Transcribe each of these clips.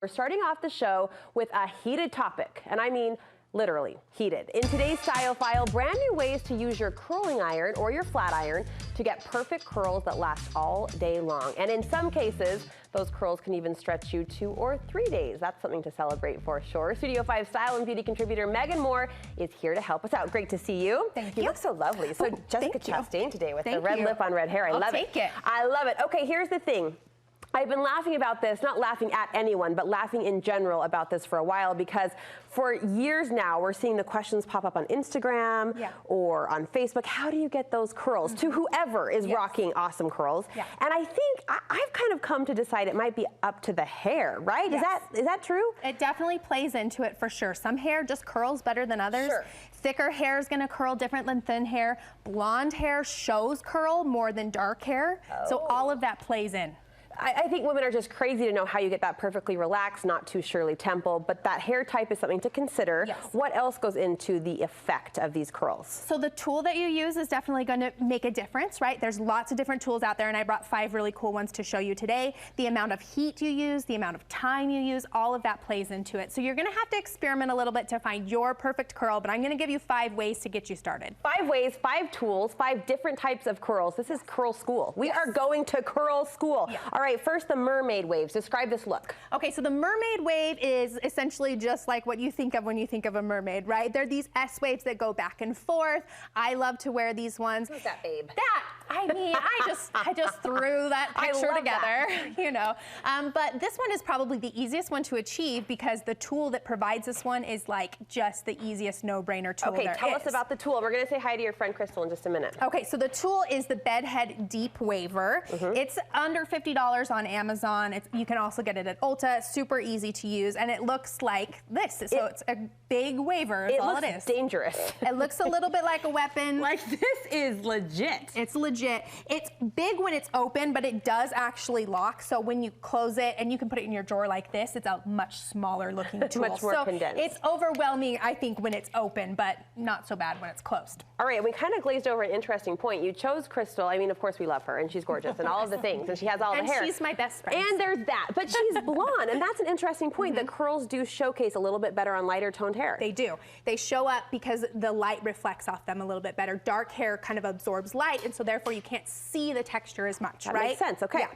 We're starting off the show with a heated topic, and I mean literally heated. In today's Style File, brand new ways to use your curling iron or your flat iron to get perfect curls that last all day long. And in some cases, those curls can even stretch you 2 or 3 days. That's something to celebrate for sure. Studio 5 style and beauty contributor Megan Moore is here to help us out. Great to see you. Thank you. You look so lovely. So Jessica Chastain today with the red lip on red hair. I love it. I'll take it. I love it. Okay, here's the thing. I've been laughing about this, not laughing at anyone, but laughing in general about this for a while, because for years now, we're seeing the questions pop up on Instagram or on Facebook. How do you get those curls? To whoever is rocking awesome curls. And I think I've kind of come to decide it might be up to the hair, right? Is that true? It definitely plays into it for sure. Some hair just curls better than others. Sure. Thicker hair is going to curl different than thin hair. Blonde hair shows curl more than dark hair. So all of that plays in. I think women are just crazy to know how you get that perfectly relaxed, not too Shirley Temple, but that hair type is something to consider. What else goes into the effect of these curls? So the tool that you use is definitely going to make a difference, right? There's lots of different tools out there, and I brought 5 really cool ones to show you today. The amount of heat you use, the amount of time you use, all of that plays into it. So you're going to have to experiment a little bit to find your perfect curl, but I'm going to give you 5 ways to get you started. 5 ways, 5 tools, 5 different types of curls. This is curl school. We are going to curl school. All right, first the mermaid waves. Describe this look. Okay, so the mermaid wave is essentially just like what you think of when you think of a mermaid, right? They're these S waves that go back and forth. I love to wear these ones. Who's that, babe? I mean, I just threw that picture together, you know. But this one is probably the easiest one to achieve because the tool that provides this one is like just the easiest no-brainer tool there is. Okay, tell us about the tool. We're going to say hi to your friend Crystal in just a minute. Okay, so the tool is the Bedhead Deep Waver. It's under $50 on Amazon. You can also get it at Ulta. Super easy to use, and it looks like this. So it's a big waver is all it is. It looks dangerous. It looks a little bit like a weapon. Like, this is legit. It's legit. It's big when it's open, but it does actually lock. So when you close it, and you can put it in your drawer like this, it's a much smaller looking tool. Much more condensed. It's overwhelming, I think, when it's open, but not so bad when it's closed. All right, we kind of glazed over an interesting point. You chose Crystal. I mean, of course, we love her, and she's gorgeous, and all of the things, and she has all the hair. And she's my best friend. And there's that, but she's blonde, and that's an interesting point. The curls do showcase a little bit better on lighter toned hair. They do. They show up because the light reflects off them a little bit better. Dark hair kind of absorbs light, and so therefore you can't see the texture as much, that right? Makes sense, okay.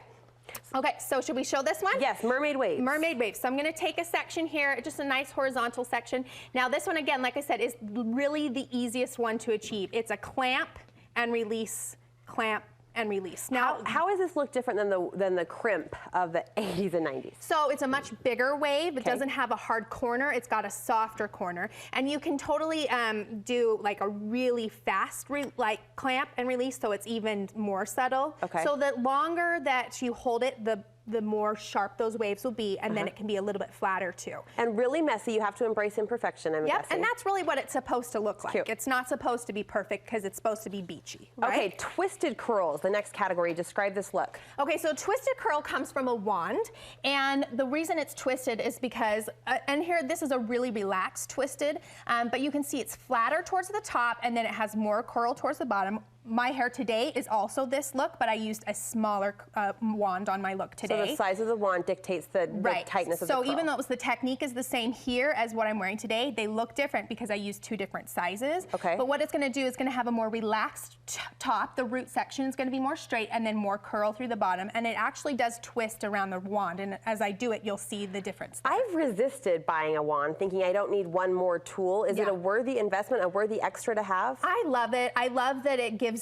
Okay, so should we show this one? Yes, mermaid waves. Mermaid waves. So I'm going to take a section here, just a nice horizontal section. Now this one, again, like I said, is really the easiest one to achieve. It's a clamp and release, clamp and release. Now, how does this look different than the crimp of the 80s and 90s? So it's a much bigger wave. It doesn't have a hard corner. It's got a softer corner. And you can totally do like a really fast clamp and release, so it's even more subtle. Okay. So the longer that you hold it, the more sharp those waves will be, and then it can be a little bit flatter too. And really messy. You have to embrace imperfection, I'm guessing. And that's really what it's supposed to look like. Cute. It's not supposed to be perfect because it's supposed to be beachy, right? Okay, twisted curls, the next category. Describe this look. Okay, so twisted curl comes from a wand, and the reason it's twisted is because, and here this is a really relaxed twisted, but you can see it's flatter towards the top, and then it has more curl towards the bottom. My hair today is also this look, but I used a smaller wand on my look today. So the size of the wand dictates the tightness of the curl. So even though the technique is the same here as what I'm wearing today, they look different because I used 2 different sizes. Okay. But what it's going to do is going to have a more relaxed top. The root section is going to be more straight, and then more curl through the bottom. And it actually does twist around the wand. And as I do it, you'll see the difference there. I've resisted buying a wand, thinking I don't need one more tool. Is it a worthy investment, a worthy extra to have? I love it. I love that it gives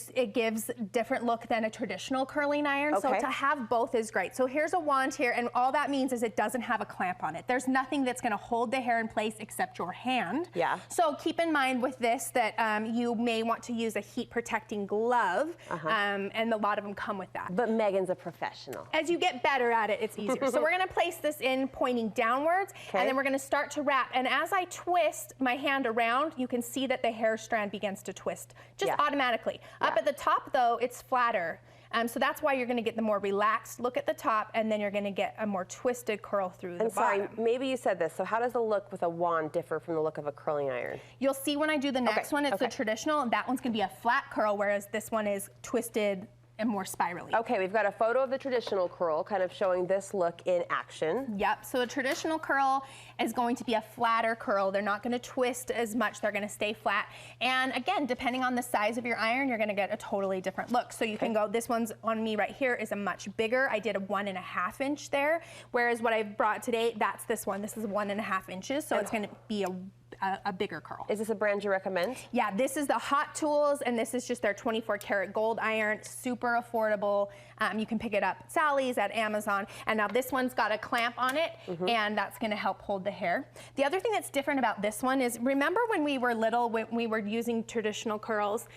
different look than a traditional curling iron. So to have both is great. So here's a wand here, and all that means is it doesn't have a clamp on it. There's nothing that's going to hold the hair in place except your hand. So keep in mind with this that you may want to use a heat protecting glove, and a lot of them come with that. But Megan's a professional. As you get better at it, it's easier. So we're going to place this in pointing downwards, and then we're going to start to wrap. And as I twist my hand around, you can see that the hair strand begins to twist just automatically. Up at the top, though, it's flatter. So that's why you're going to get the more relaxed look at the top, and then you're going to get a more twisted curl through the bottom. And sorry, maybe you said this. So how does the look with a wand differ from the look of a curling iron? You'll see when I do the next one, it's the traditional, and that one's going to be a flat curl, whereas this one is twisted and more spirally. Okay, we've got a photo of the traditional curl, kind of showing this look in action. Yep, so a traditional curl is going to be a flatter curl. They're not gonna twist as much, they're gonna stay flat. And again, depending on the size of your iron, you're gonna get a totally different look. So you can go, this one's on me right here is a much bigger. I did a 1.5 inch there, whereas what I brought today, that's this one. This is 1.5 inches, so it's gonna be a bigger curl. Is this a brand you recommend? Yeah, this is the Hot Tools, and this is just their 24 karat gold iron, super affordable. You can pick it up at Sally's, at Amazon, and now this one's got a clamp on it, and that's gonna help hold the hair. The other thing that's different about this one is, remember when we were little, when we were using traditional curls,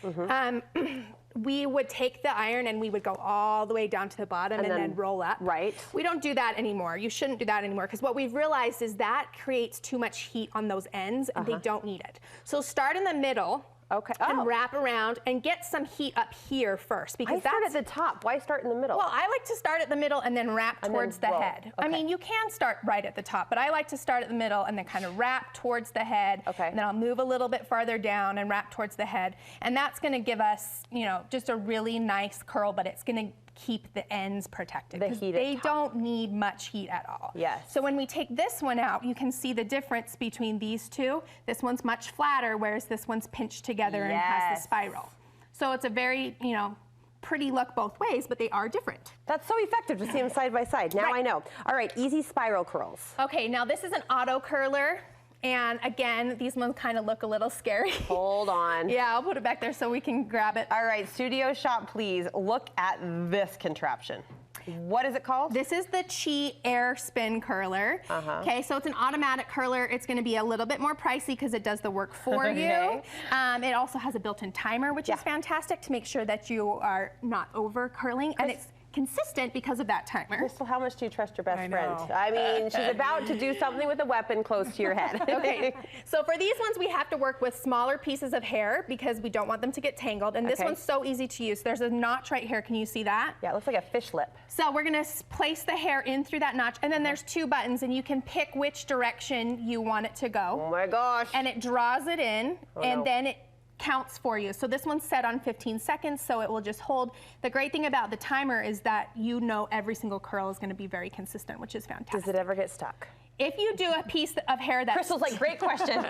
we would take the iron and we would go all the way down to the bottom and then roll up. Right. We don't do that anymore. You shouldn't do that anymore, because what we've realized is that creates too much heat on those ends and they don't need it. So start in the middle. Okay. And wrap around and get some heat up here first, because I start at the top. Why start in the middle? Well, I like to start at the middle and then wrap towards the head. I mean, you can start right at the top, but I like to start at the middle and then kind of wrap towards the head. Okay. And then I'll move a little bit farther down and wrap towards the head. And that's going to give us, you know, just a really nice curl, but it's going to keep the ends protected, because they don't need much heat at all. Yes. So when we take this one out, you can see the difference between these two. This one's much flatter, whereas this one's pinched together and has the spiral. So it's a very, you know, pretty look both ways, but they are different. That's so effective to see them side by side. Now I know. All right, easy spiral curls. Okay, now this is an auto curler. And again, these ones kind of look a little scary. Hold on. Yeah, I'll put it back there so we can grab it. All right, studio shot, please. Look at this contraption. What is it called? This is the Chi Air Spin Curler. Okay, so it's an automatic curler. It's going to be a little bit more pricey because it does the work for you. It also has a built-in timer, which is fantastic to make sure that you are not over curling. And it's consistent because of that timer. Crystal, how much do you trust your best friend? I mean, she's about to do something with a weapon close to your head. Okay, so for these ones, we have to work with smaller pieces of hair because we don't want them to get tangled. And this one's so easy to use. There's a notch right here. Can you see that? Yeah, it looks like a fish lip. So we're gonna place the hair in through that notch, and then there's two buttons, and you can pick which direction you want it to go. Oh my gosh. And it draws it in, and then it counts for you. So this one's set on 15 seconds, so it will just hold. The great thing about the timer is that you know every single curl is going to be very consistent, which is fantastic. Does it ever get stuck? If you do a piece of hair that's... Crystal's like, great question.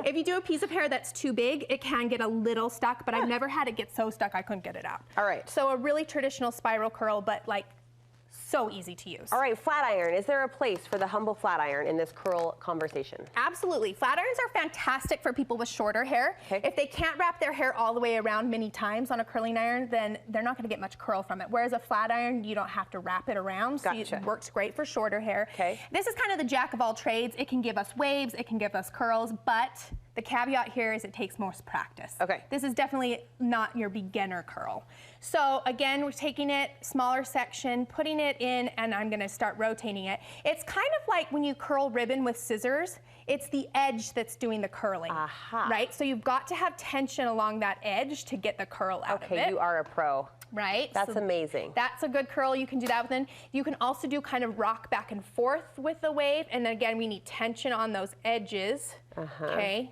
If you do a piece of hair that's too big, it can get a little stuck, but I've never had it get so stuck I couldn't get it out. All right. So a really traditional spiral curl, but like so easy to use. All right, flat iron. Is there a place for the humble flat iron in this curl conversation? Absolutely. Flat irons are fantastic for people with shorter hair. If they can't wrap their hair all the way around many times on a curling iron, then they're not going to get much curl from it. Whereas a flat iron, you don't have to wrap it around, so it works great for shorter hair. This is kind of the jack of all trades. It can give us waves, it can give us curls, but the caveat here is it takes more practice. This is definitely not your beginner curl. So again, we're taking it, smaller section, putting it in, and I'm gonna start rotating it. It's kind of like when you curl ribbon with scissors, it's the edge that's doing the curling, right? So you've got to have tension along that edge to get the curl out of it. Okay, you are a pro. Right? That's amazing. That's a good curl. You can do that within. You can also do kind of rock back and forth with the wave, and again, we need tension on those edges, okay?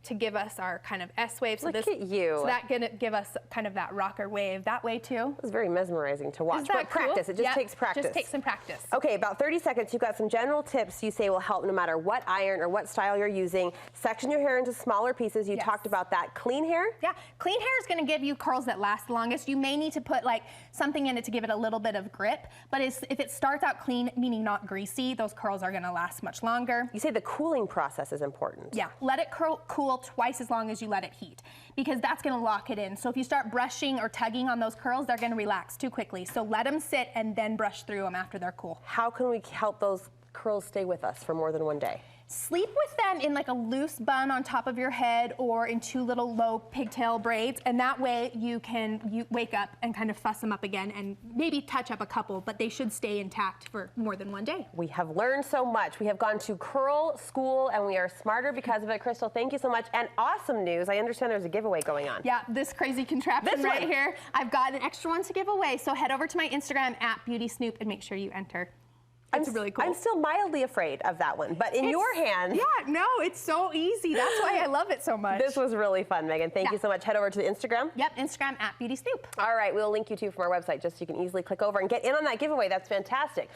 To give us our kind of S wave. So Look at you. So that's gonna give us kind of that rocker wave that way too. It's very mesmerizing to watch. Is that but practice, cool? it just takes practice. Just takes some practice. Okay, about 30 seconds, you've got some general tips you say will help no matter what iron or what style you're using. Section your hair into smaller pieces. You talked about that. Clean hair? Yeah, clean hair is gonna give you curls that last the longest. You may need to put like something in it to give it a little bit of grip, but if it starts out clean, meaning not greasy, those curls are gonna last much longer. You say the cooling process is important. Yeah, let it cool twice as long as you let it heat, because that's gonna lock it in. So if you start brushing or tugging on those curls, they're gonna relax too quickly. So let them sit and then brush through them after they're cool. How can we help those curls stay with us for more than one day? Sleep with them in like a loose bun on top of your head or in two little low pigtail braids, and that way you wake up and kind of fuss them up again and maybe touch up a couple, but they should stay intact for more than one day. We have learned so much. We have gone to curl school and we are smarter because of it. Crystal, thank you so much. And awesome news, I understand there's a giveaway going on. Yeah, this crazy contraption right here. I've got an extra one to give away, so head over to my Instagram @BeautySnoop and make sure you enter. It's really cool. I'm still mildly afraid of that one, but in your hands. Yeah, no, it's so easy. That's why I love it so much. This was really fun, Megan. Thank you so much. Head over to the Instagram. Yep, Instagram @BeautyScoop. All right, we'll link you to from our website just so you can easily click over and get in on that giveaway. That's fantastic.